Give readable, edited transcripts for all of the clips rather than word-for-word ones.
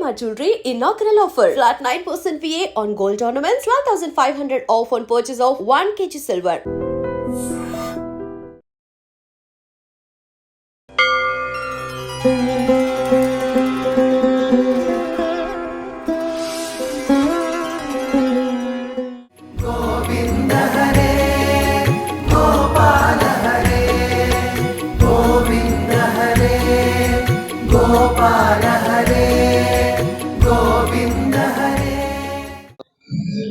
Shalimar Jewelry inaugural offer. Flat 9% VA on gold ornaments, 12,500 off on purchase of 1 kg silver.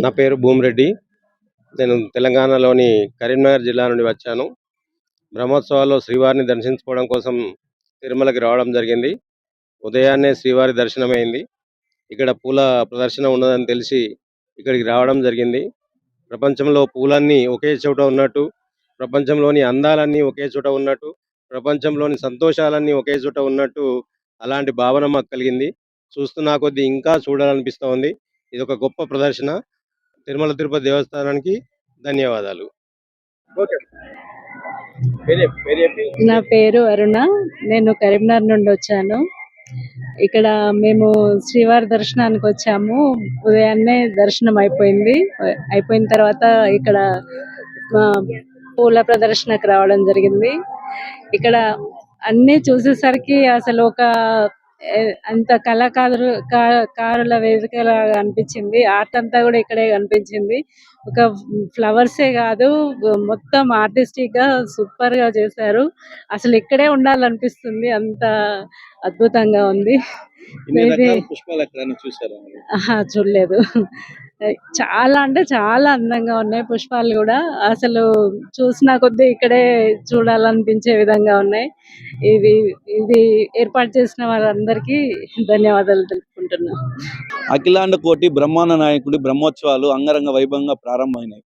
నా పేరు భూమిరెడ్డి. నేను తెలంగాణలోని కరీంనగర్ జిల్లా నుండి వచ్చాను. బ్రహ్మోత్సవాల్లో శ్రీవారిని దర్శించుకోవడం కోసం తిరుమలకి రావడం జరిగింది. ఉదయాన్నే శ్రీవారి దర్శనమైంది. ఇక్కడ పూల ప్రదర్శన ఉన్నదని తెలిసి ఇక్కడికి రావడం జరిగింది. ప్రపంచంలో పూలన్నీ ఒకే చోట ఉన్నట్టు, ప్రపంచంలోని అందాలన్నీ ఒకే చోట ఉన్నట్టు, ప్రపంచంలోని సంతోషాలన్నీ ఒకే చోట ఉన్నట్టు అలాంటి భావన మాకు కలిగింది. చూస్తున్నా కొద్దీ ఇంకా చూడాలనిపిస్తూ ఉంది. ఇది ఒక గొప్ప ప్రదర్శన. తిరుమల తిరుపతి దేవస్థానానికి ధన్యవాదాలు. నా పేరు అరుణ. నేను కరీంనగర్ నుండి వచ్చాను. ఇక్కడ మేము శ్రీవారి దర్శనానికి వచ్చాము. ఉదయాన్నే దర్శనం అయిపోయిన తర్వాత ఇక్కడ పూల ప్రదర్శనకు రావడం జరిగింది. ఇక్కడ అన్ని చూసేసరికి అసలు ఒక అంత కళాకారుల వేదికలాగా అనిపించింది. ఆర్ట్ అంతా కూడా ఇక్కడే కనిపించింది. ఒక ఫ్లవర్సే కాదు, మొత్తం ఆర్టిస్టిక్ గా సూపర్ గా చేశారు. అసలు ఇక్కడే ఉండాలనిపిస్తుంది, అంత అద్భుతంగా ఉంది. చూడలేదు. చాలా అంటే చాలా అందంగా ఉన్నాయి పుష్పాలు కూడా. అసలు చూసిన కొద్దీ ఇక్కడే చూడాలనిపించే విధంగా ఉన్నాయి. ఇది ఏర్పాటు చేసిన వారందరికీ ధన్యవాదాలు తెలుపుకుంటున్నాను. అఖిలాండ కోటి బ్రహ్మాండ నాయకుడి బ్రహ్మోత్సవాలు అంగరంగ వైభవంగా ప్రారంభమైనాయి.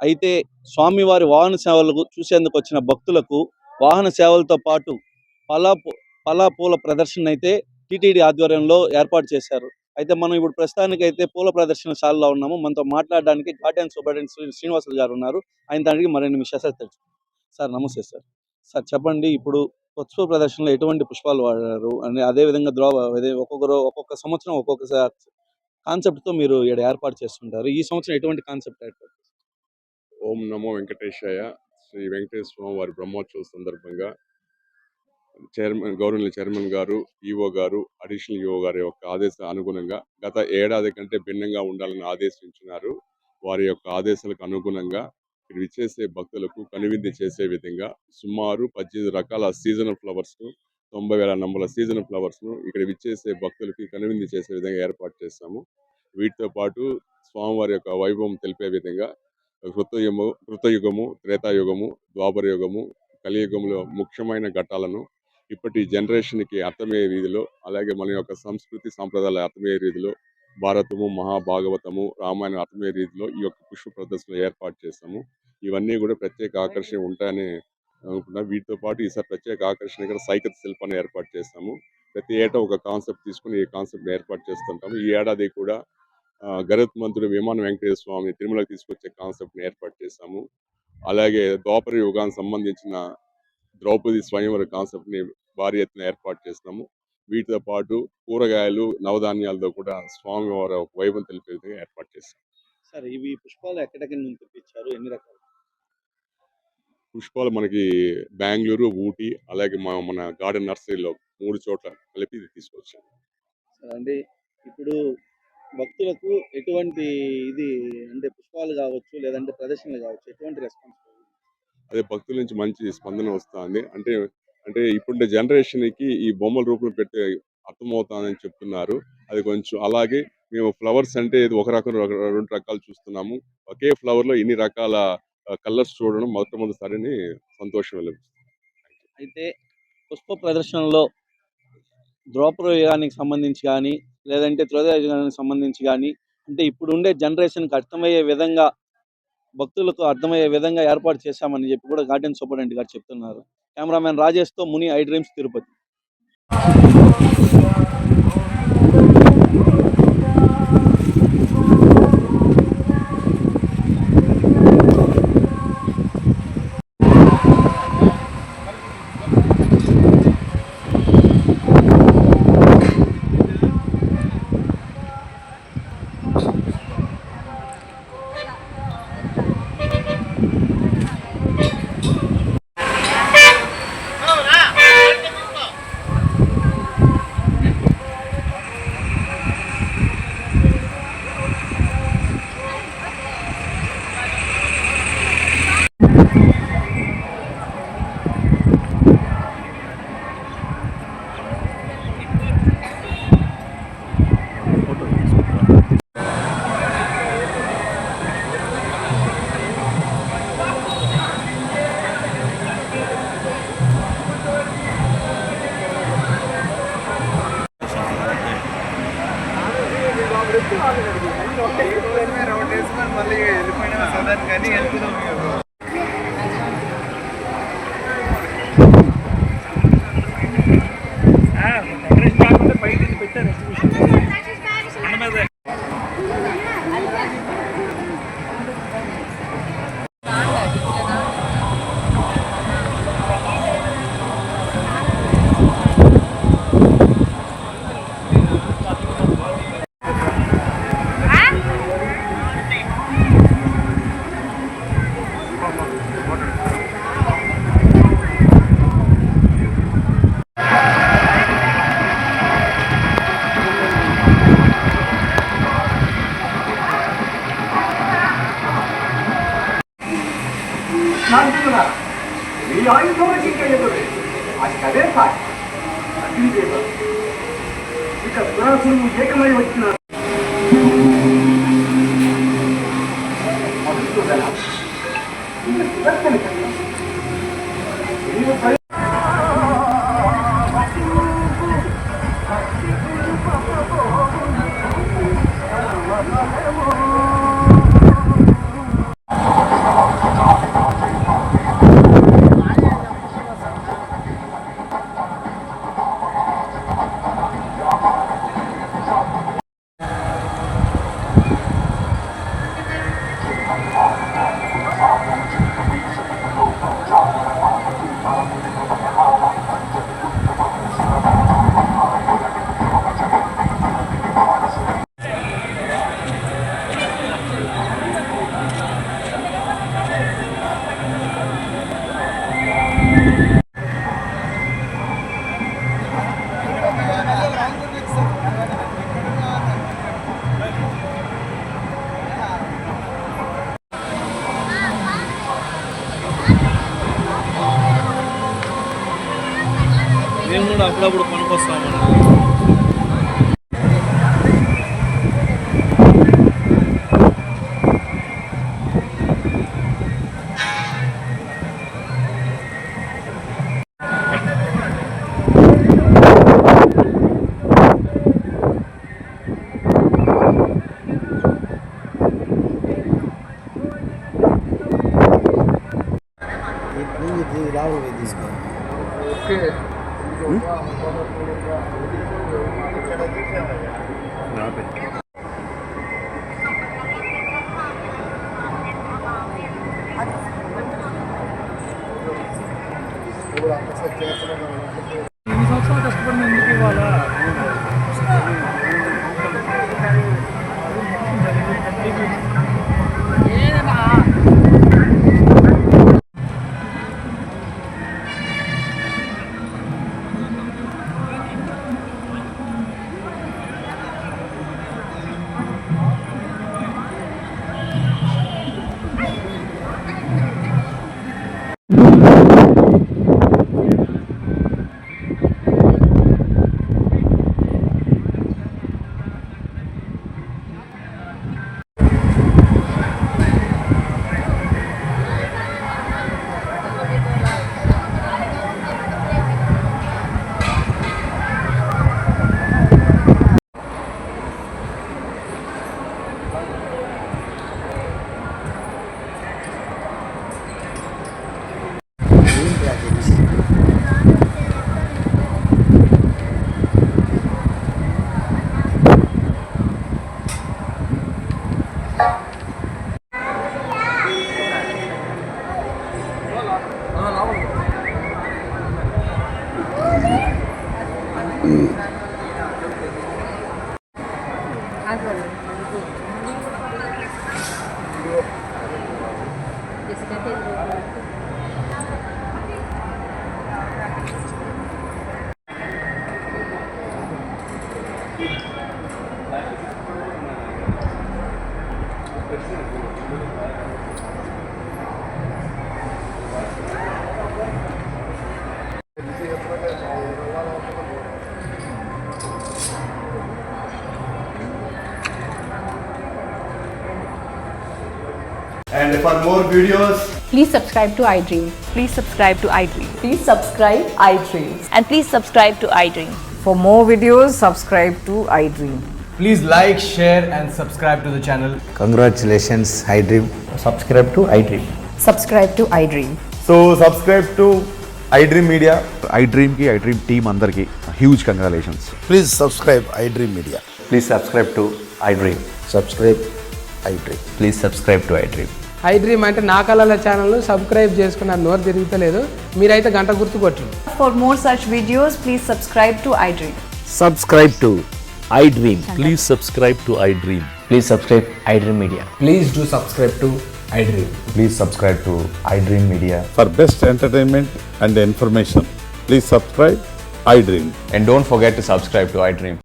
అయితే స్వామివారి వాహన సేవలకు చూసేందుకు వచ్చిన భక్తులకు వాహన సేవలతో పాటు పలా పూల ప్రదర్శన అయితే టీటీడీ ఆధ్వర్యంలో ఏర్పాటు చేశారు. అయితే మనం ఇప్పుడు ప్రస్తుతానికి అయితే పూల ప్రదర్శనశాలలో ఉన్నాము. మనతో మాట్లాడడానికి గార్డెన్ సూపరింటెండెంట్ శ్రీనివాసులు గారు ఉన్నారు. ఆయన దానికి మరిన్ని విశేషాలు తెలుసు. సార్ నమస్తే సార్. సార్ చెప్పండి, ఇప్పుడు పుష్ప ప్రదర్శనలో ఎటువంటి పుష్పాలు వాడారు అని, అదేవిధంగా ఒక్కొక్క సంవత్సరం ఒక్కొక్క కాన్సెప్ట్తో మీరు ఇక్కడ ఏర్పాటు చేస్తుంటారు. ఈ సంవత్సరం ఎటువంటి కాన్సెప్ట్ ఏర్పాటు? ఓం నమో వెంకటేశాయ. శ్రీ వెంకటేశ్వర స్వామి వారి బ్రహ్మోత్సవ సందర్భంగా గవర్నమెంట్ చైర్మన్ గారు, ఈఓ గారు, అడిషనల్ ఈఓ గారి యొక్క ఆదేశాల అనుగుణంగా గత ఏడాది కంటే భిన్నంగా ఉండాలని ఆదేశించినారు. వారి యొక్క ఆదేశాలకు అనుగుణంగా ఇక్కడ విచ్చేసే భక్తులకు కనువిందు చేసే విధంగా సుమారు 18 రకాల సీజనల్ ఫ్లవర్స్ ను, 90,000 నంబర్ల సీజనల్ ఫ్లవర్స్ ను ఇక్కడ విచ్చేసే భక్తులకి కనువిందు చేసే విధంగా ఏర్పాటు చేస్తాము. వీటితో పాటు స్వామివారి యొక్క వైభవం తెలిపే విధంగా కృతయుగము, త్రేతాయుగము, ద్వాపర యుగము, కలియుగంలో ముఖ్యమైన ఘట్టాలను ఇప్పటి జనరేషన్కి అర్థమయ్యే రీతిలో, అలాగే మన యొక్క సంస్కృతి సాంప్రదాయాలు అర్థమయ్యే రీతిలో, భారతము, మహాభాగవతము, రామాయణం అర్థమయ్యే రీతిలో ఈ యొక్క పుష్ప ప్రదర్శన ఏర్పాటు చేస్తాము. ఇవన్నీ కూడా ప్రత్యేక ఆకర్షణ ఉంటాయని అనుకుంటున్నాం. వీటితో పాటు ఈసారి ప్రత్యేక ఆకర్షణ సైకత శిల్పాన్ని ఏర్పాటు చేస్తాము. ప్రతి ఏటా ఒక కాన్సెప్ట్ తీసుకుని ఈ కాన్సెప్ట్ ఏర్పాటు చేస్తుంటాము. ఈ ఏడాది కూడా గరుత్మంతుడు విమాన వెంకటేశ్వర స్వామి తిరుమలకు తీసుకొచ్చే కాన్సెప్ట్ని ఏర్పాటు చేస్తాము. అలాగే ద్వాపర యుగానికి సంబంధించిన ద్రౌపది స్వయంవర కాన్సెప్ట్ని భారీ ఎత్తున ఏర్పాటు చేస్తున్నాము. వీటితో పాటు కూరగాయలు, నవధాన్యాలతో కూడా స్వామివారి వైభవం తెలిపే విధంగా ఏర్పాటు చేస్తాం. సార్, ఇవి పుష్పాలు ఎక్కడెక్కడి నుంచి తెప్పించారు? ఎన్ని రకాలు పుష్పాలు? మనకి బెంగళూరు, ఊటీ, అలాగే మన గార్డెన్ నర్సరీలో 3 చోట్ల కలిపి తీసుకొచ్చాము. అంటే ఇప్పుడు భక్తులకు ఎటువంటి అంటే పుష్పాలు కావచ్చు, లేదంటే ప్రదర్శనలు కావచ్చు, ఎటువంటి రెస్పాన్స్? అదే భక్తుల నుంచి మంచి స్పందన వస్తుంది. అంటే ఇప్పుడున్న జనరేషన్కి ఈ బొమ్మల రూపంలో పెడితే అర్థమవుతుందని చెప్తున్నారు. అది కొంచెం అలాగే మేము ఫ్లవర్స్ అంటే ఇది ఒక రకం 2 రకాలు చూస్తున్నాము. ఒకే ఫ్లవర్ లో ఇన్ని రకాల కలర్స్ చూడడం మొట్టమొదటిసారిని సంతోషం లభిస్తుంది. అయితే పుష్ప ప్రదర్శనలో ద్రౌపద యుగానికి సంబంధించి కానీ, లేదంటే త్రేతాయుగ యుగానికి సంబంధించి కానీ, అంటే ఇప్పుడు ఉండే జనరేషన్కి అర్థమయ్యే విధంగా, భక్తులకు అర్థమయ్యే విధంగా ఏర్పాటు చేశామని చెప్పి కూడా గార్డెన్ సూపరింటెండెంట్ గారు చెప్తున్నారు. Cameraman రాజేష్తో Muni, I dreams, Tirupati. శాంతిగా మీ ఆయుధములకు ఇంకా ఎదురు అది అదే సాయి అగ్నిదేవ ఇక సురాసులు ఏకమై వచ్చినారు. మేము కూడా అప్పుడప్పుడు పనికొస్తామన్నా. And for more videos, Please subscribe to iDream. Please subscribe to iDream. Please subscribe iDreams. And please subscribe to iDream. For more videos, subscribe to iDream. Please like, share and subscribe to the channel. Congratulations, iDream. Subscribe to iDream. Subscribe to iDream. So subscribe to iDream Media. iDream ki iDream team andarki huge congratulations. Please subscribe iDream Media. Please subscribe to iDream. Subscribe iDream. Please subscribe to iDream. iDream అంటే నా కళల channel subscribe చేసుకున్న నోరు తిరుగుతలేదు మీరైతే గంట గుర్తు కొట్టండి. For more such videos, please subscribe to iDream. Subscribe to iDream. Please subscribe to iDream. Please subscribe iDream Media. Please do subscribe to iDream. Please subscribe to iDream Media. For best entertainment and information, please subscribe iDream. And don't forget to subscribe to iDream.